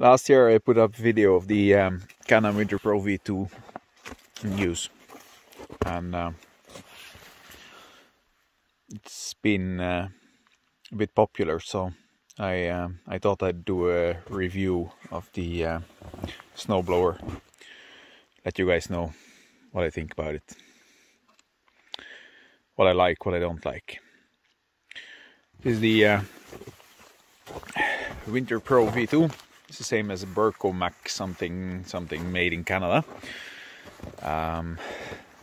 Last year I put up a video of the Can-Am Winter Pro V2 in use, and it's been a bit popular, so I thought I'd do a review of the snowblower, let you guys know what I think about it, what I like, what I don't like. This is the Winter Pro V2. It's the same as a Bercomac something made in Canada.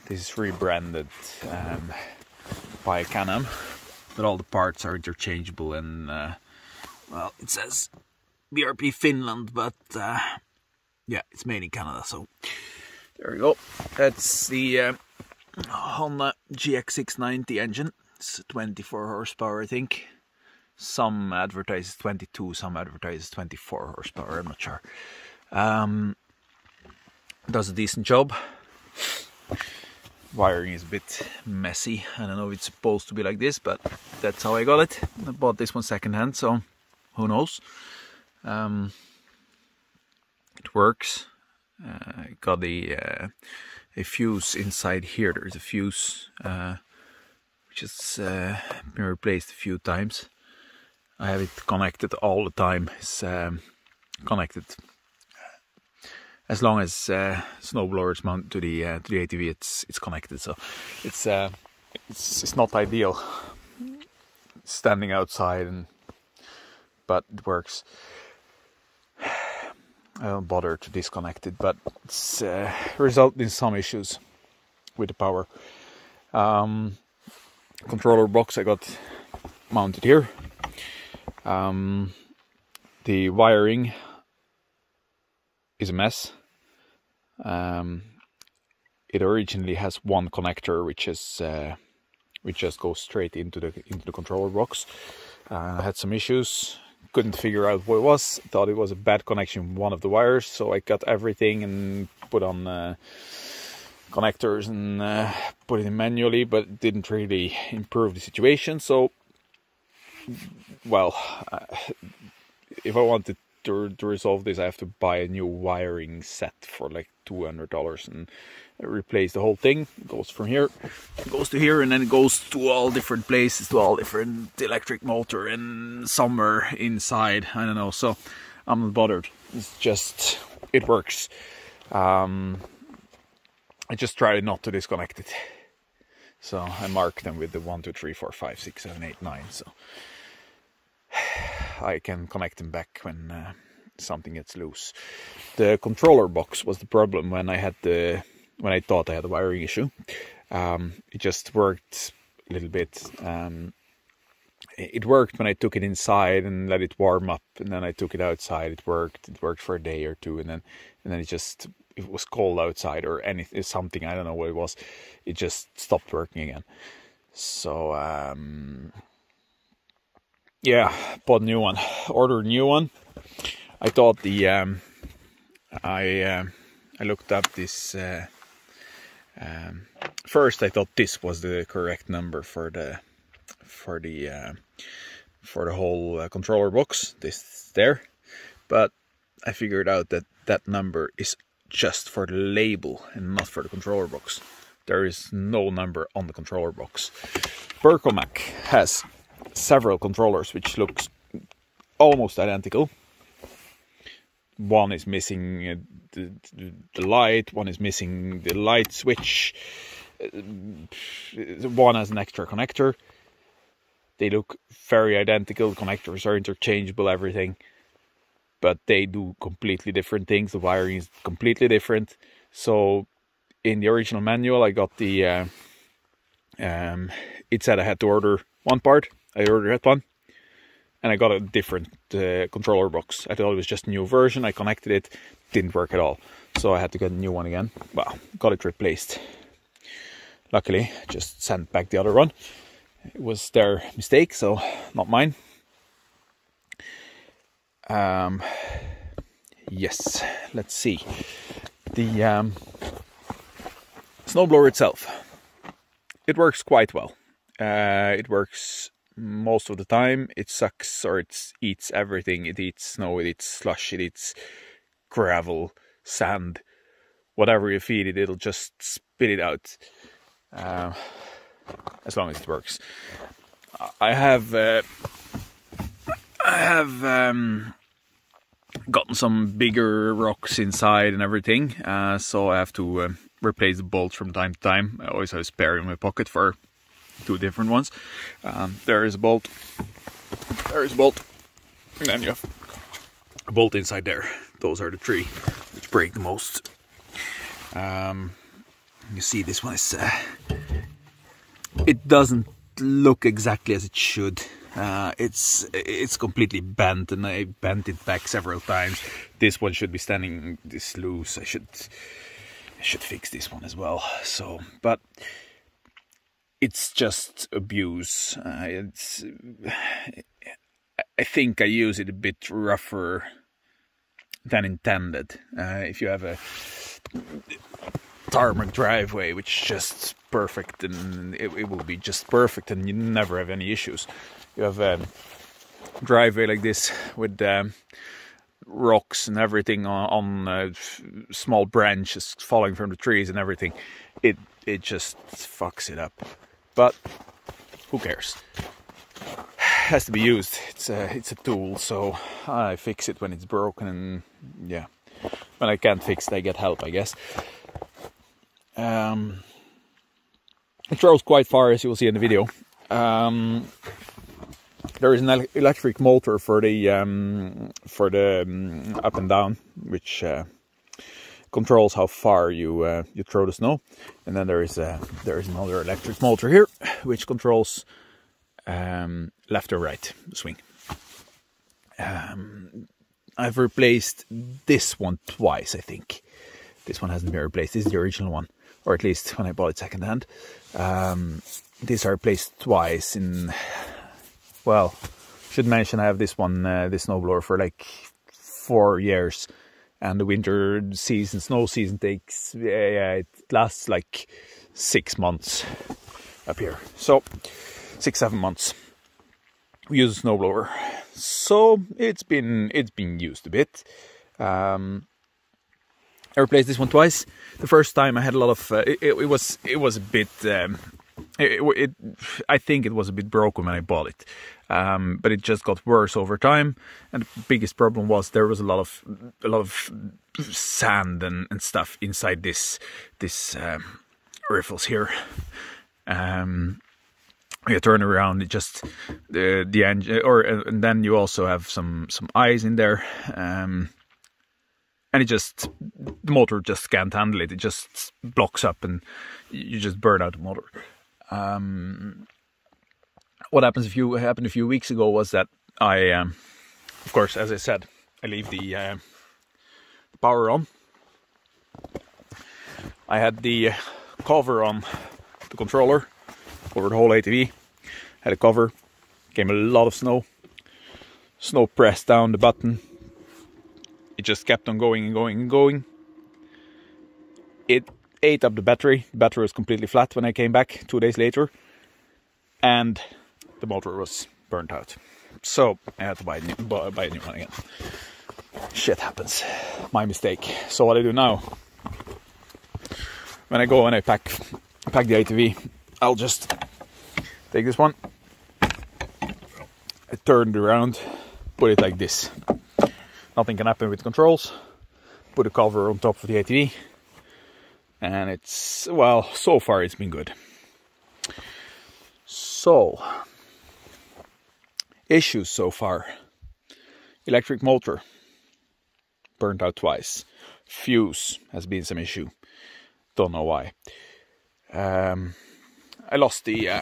This is rebranded by Can-Am, but all the parts are interchangeable, and well, it says BRP Finland, but yeah, it's made in Canada. So there we go. That's the Honda GX690 engine. It's 24 horsepower, I think. Some advertises 22, some advertises 24 horsepower, I'm not sure. Does a decent job. Wiring is a bit messy. I don't know if it's supposed to be like this, but that's how I got it. I bought this one secondhand, so who knows. It works. I got a fuse inside here. There's a fuse which has been replaced a few times. I have it connected all the time. It's connected as long as snowblower is mounted to the ATV. It's connected, so it's not ideal standing outside, but it works. I don't bother to disconnect it, but it's resulted in some issues with the power. Controller box I got mounted here. The wiring is a mess. It originally has one connector, which just goes straight into the controller box. I had some issues, couldn't figure out what it was. Thought it was a bad connection in one of the wires, so I cut everything and put on connectors and put it in manually, but it didn't really improve the situation. So, well, if I wanted to resolve this, I have to buy a new wiring set for like $200 and replace the whole thing. It goes from here, it goes to here, and then it goes to all different places, to all different electric motor and somewhere inside. I don't know, so I'm not bothered. It's just, it works. I just tried not to disconnect it. So I marked them with the 1, 2, 3, 4, 5, 6, 7, 8, 9. So I can connect them back when something gets loose. The controller box was the problem when I thought I had a wiring issue. It just worked a little bit. It worked when I took it inside and let it warm up, and then I took it outside. It worked for a day or two, and then it was cold outside or anything, something, I don't know what it was. It just stopped working again. So yeah, bought a new one, ordered a new one. I thought I looked up this. First, I thought this was the correct number for the whole controller box. This there, but I figured out that number is just for the label and not for the controller box. There is no number on the controller box. Bercomac has several controllers which looks almost identical. One is missing the light, one is missing the light switch, one has an extra connector. They look very identical, the connectors are interchangeable, everything, but they do completely different things. The wiring is completely different. So in the original manual I got the it said I had to order one part. I ordered that one, and I got a different controller box. I thought it was just a new version. I connected it, didn't work at all, so I had to get a new one again. Well, got it replaced. Luckily, just sent back the other one. It was their mistake, so not mine. Yes, let's see. The snowblower itself, it works quite well. It works most of the time it sucks, or it eats everything. It eats snow, it eats slush, it eats gravel, sand, whatever you feed it, it'll just spit it out, as long as it works. I have gotten some bigger rocks inside and everything, so I have to replace the bolts from time to time. I always have a spare in my pocket for 2 different ones. There is a bolt, there is a bolt, and then you have a bolt inside there. Those are the 3 which break the most. You see, this one is it doesn't look exactly as it should. It's completely bent, and I bent it back several times. This one should be standing this loose. I should fix this one as well. So, but it's just abuse. I think I use it a bit rougher than intended. If you have a tarmac driveway which is just perfect, and it will be just perfect, and you never have any issues. You have a driveway like this with rocks and everything on small branches falling from the trees and everything. It just fucks it up. But who cares? Has to be used. It's a tool, so I fix it when it's broken, and yeah, when I can't fix it, I get help, I guess. It throws quite far, as you will see in the video. There is an electric motor for the up and down, which controls how far you throw the snow, and then there is another electric motor here, which controls left or right swing. I've replaced this one twice, I think. This one hasn't been replaced. This is the original one, or at least when I bought it second hand. These are replaced twice in, well, should mention I have this one, this snowblower, for like 4 years, and the winter season, snow season takes, it lasts like 6 months up here. So 6-7 months we use a snowblower, so it's been used a bit. I replaced this one twice. The first time I had a lot of it was a bit I think it was a bit broken when I bought it, but it just got worse over time. And the biggest problem was there was a lot of sand and stuff inside this riffles here. You turn around, it just the engine, and then you also have some eyes in there, and the motor just can't handle it. It just blocks up, and you just burn out the motor. What happened a few weeks ago was that I, of course, as I said, I leave the power on. I had the cover on the controller over the whole ATV. Had a cover. Came a lot of snow. Snow pressed down the button. It just kept on going and going and going. It ate up the battery. The battery was completely flat when I came back 2 days later, and the motor was burnt out. So I had to buy a new one again. Shit happens. My mistake. So what I do now, when I go and I pack the ATV, I'll just take this one, I turn it around, put it like this. Nothing can happen with controls. Put a cover on top of the ATV, and it's, well, so far it's been good. So, issues so far: electric motor burnt out twice. Fuse has been some issue. Don't know why. I lost the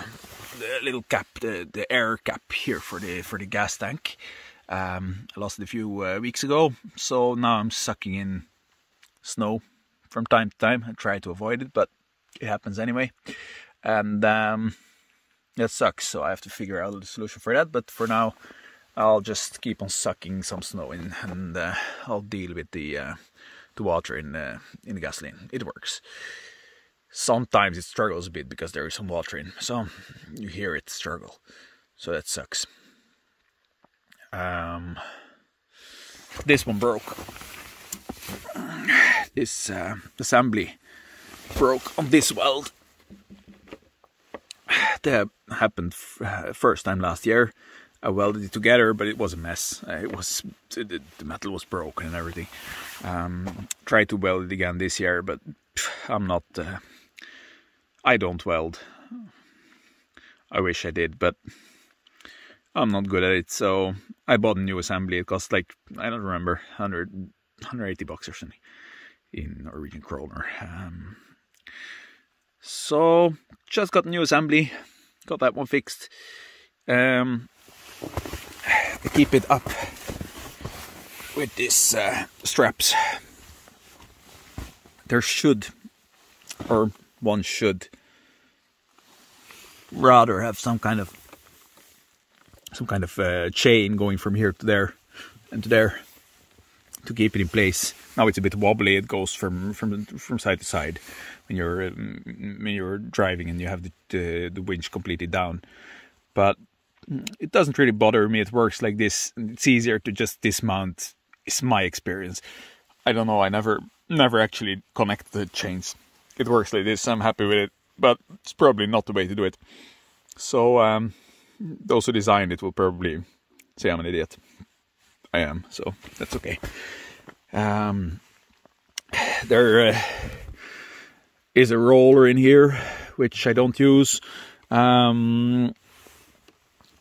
little cap, the air cap here for the gas tank. I lost it a few weeks ago, so now I'm sucking in snow from time to time. I try to avoid it, but it happens anyway, and that sucks. So I have to figure out the solution for that. But for now, I'll just keep on sucking some snow in, and I'll deal with the water in the gasoline. It works. Sometimes it struggles a bit because there is some water in, so you hear it struggle. so that sucks. This one broke. This assembly broke on this weld. That happened first time last year. I welded it together, but it was a mess. The metal was broken and everything. Tried to weld it again this year, but I'm not. I don't weld. I wish I did, but I'm not good at it. So I bought a new assembly. It cost like, I don't remember, 180 bucks or something in Norwegian kroner. So just got a new assembly. Got that one fixed. I keep it up with these straps. There should, or one should, rather have some kind of chain going from here to there and to there to keep it in place. Now it's a bit wobbly. It goes from side to side when you're driving and you have the winch completely down. But it doesn't really bother me. It works like this. It's easier to just dismount. It's my experience. I don't know. I never actually connect the chains. It works like this. I'm happy with it. But it's probably not the way to do it. So those who designed it will probably say I'm an idiot. I am. So that's okay. There is a roller in here, which I don't use.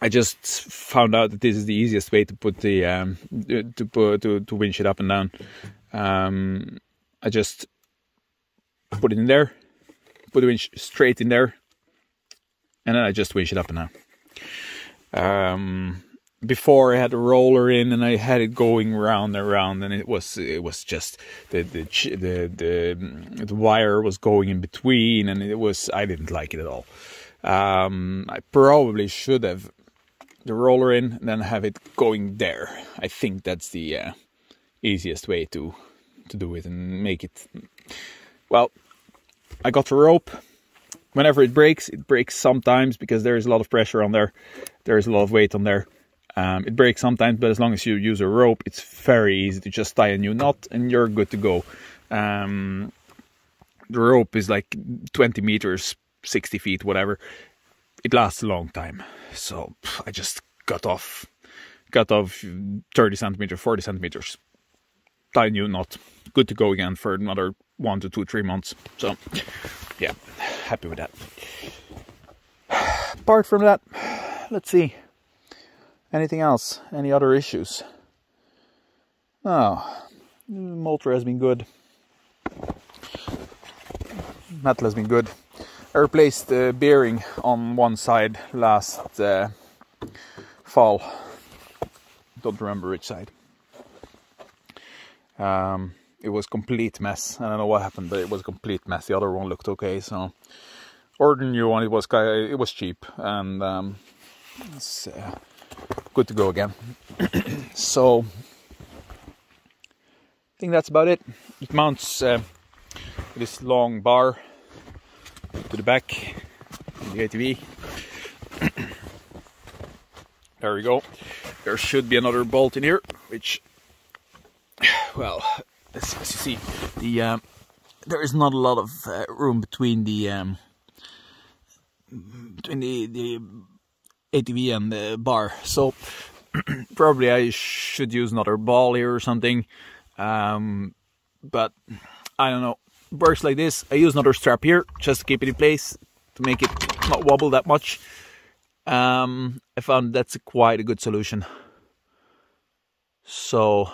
I just found out that this is the easiest way to put the to winch it up and down. I just put it in there, put the winch straight in there, and then I just winch it up and down. Before I had a roller in and I had it going round and round, and it was just the wire was going in between, and I didn't like it at all. I probably should have the roller in and then have it going there. I think that's the easiest way to do it and make it. Well, I got the rope. Whenever it breaks sometimes because there is a lot of pressure on there. There is a lot of weight on there. It breaks sometimes, but as long as you use a rope, it's very easy to just tie a new knot and you're good to go. The rope is like 20 meters, 60 feet, whatever. It lasts a long time. So I just cut off 30 centimeters, 40 centimeters, tie a new knot, good to go again for another 1 to 2, 3 months. So yeah, happy with that. Apart from that, let's see. Anything else? Any other issues? Oh, the motor has been good. Metal has been good. I replaced the bearing on one side last fall. Don't remember which side. It was a complete mess. I don't know what happened, but it was a complete mess. The other one looked okay, so ordered a new one. It was cheap and it's good to go again. So I think that's about it. It mounts this long bar to the back of the ATV. There we go. There should be another bolt in here, which, well, as you see, there is not a lot of room between the ATV and the bar, so probably I should use another ball here or something, but I don't know. It works like this. I use another strap here just to keep it in place, to make it not wobble that much. I found that's quite a good solution, so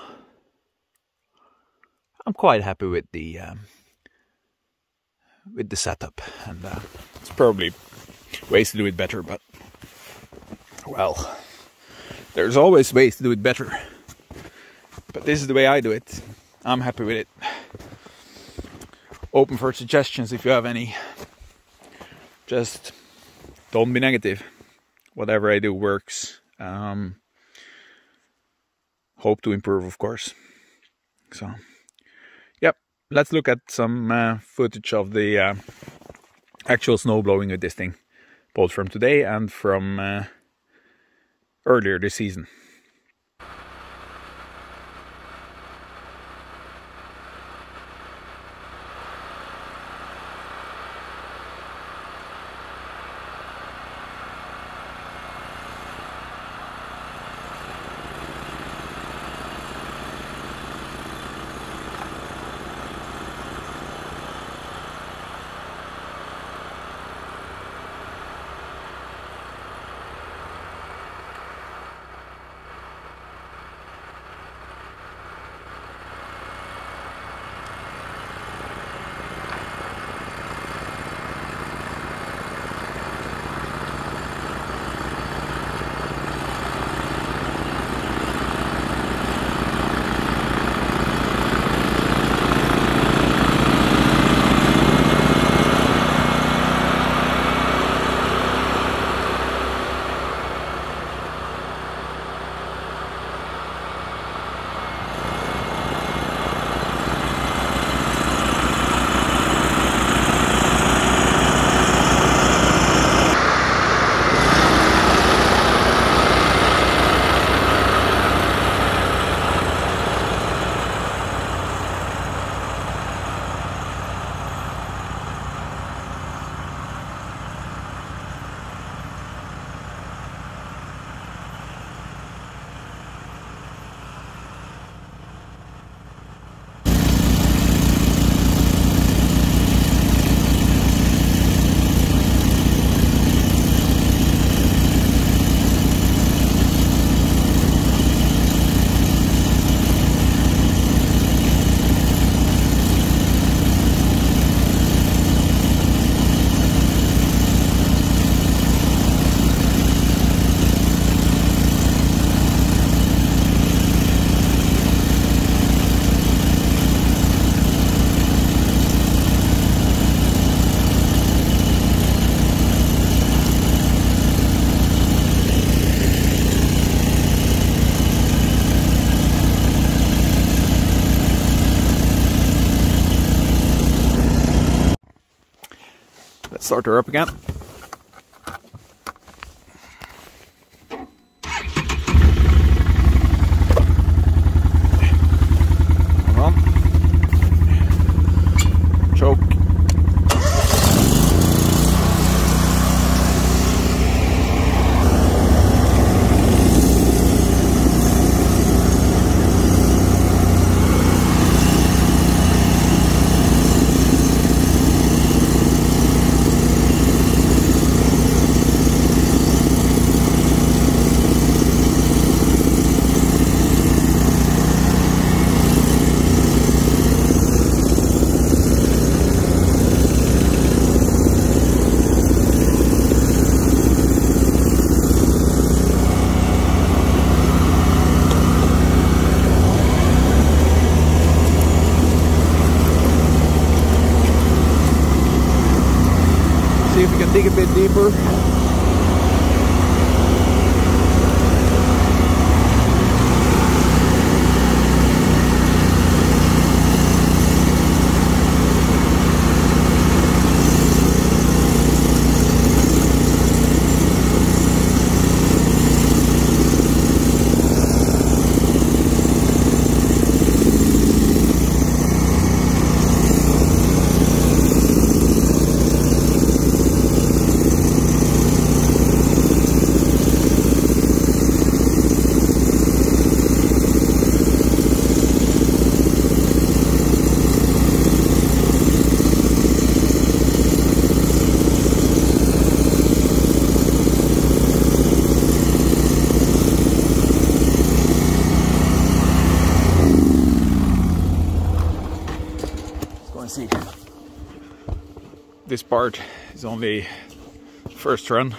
I'm quite happy with the setup, and it's probably ways to do it better, but well, there's always ways to do it better, but this is the way I do it. I'm happy with it. Open for suggestions if you have any. Just don't be negative. Whatever I do works. Hope to improve, of course. So, yep, let's look at some footage of the actual snow blowing with this thing, both from today and from earlier this season. Let's start her up again. Come on. Choke. See if we can dig a bit deeper. See, this part is only first run.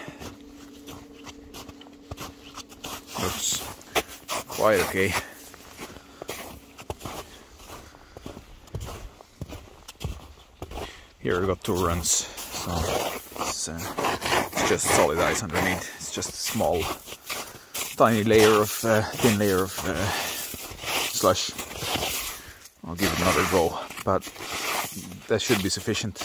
Looks quite okay. Here we got 2 runs, so it's just solid ice underneath. It's just a small, tiny layer of thin layer of slush. I'll give it another go, but that should be sufficient.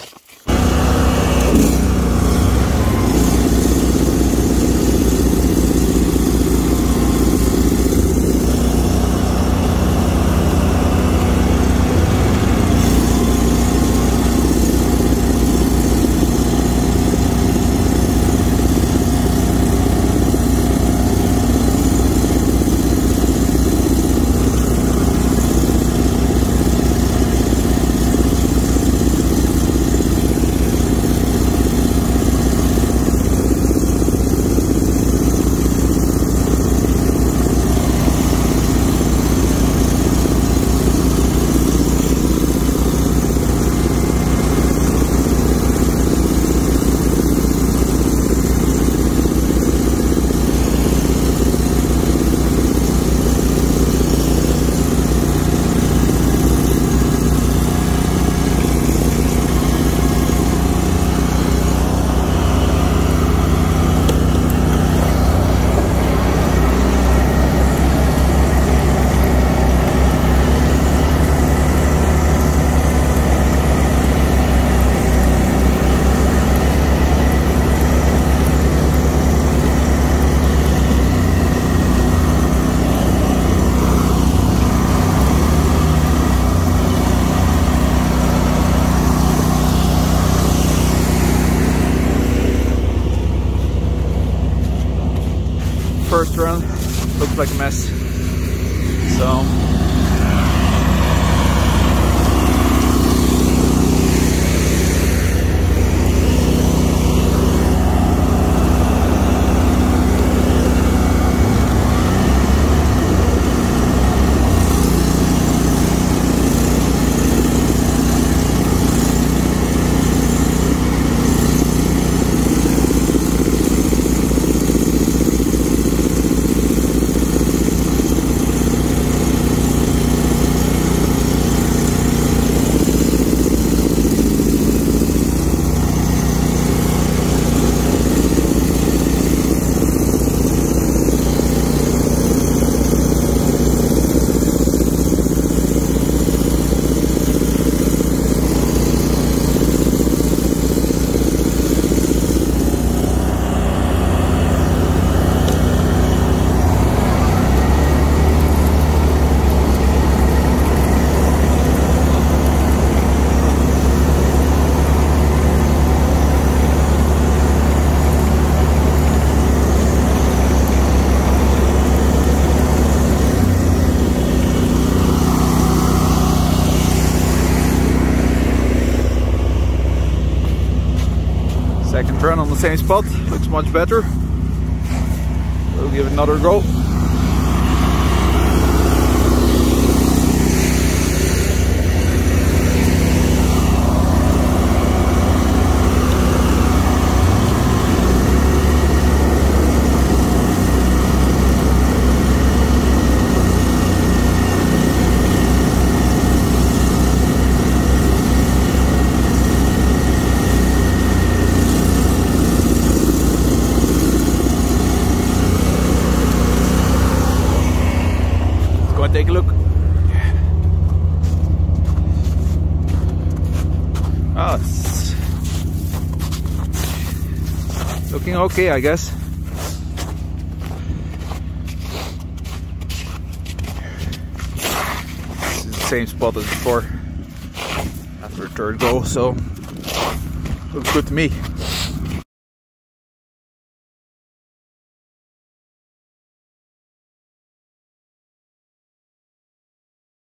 looks like a mess. So second turn on the same spot, looks much better. We'll give it another go. Take a look. Oh, it's looking okay, I guess. This is the same spot as before after a third go, so looks good to me.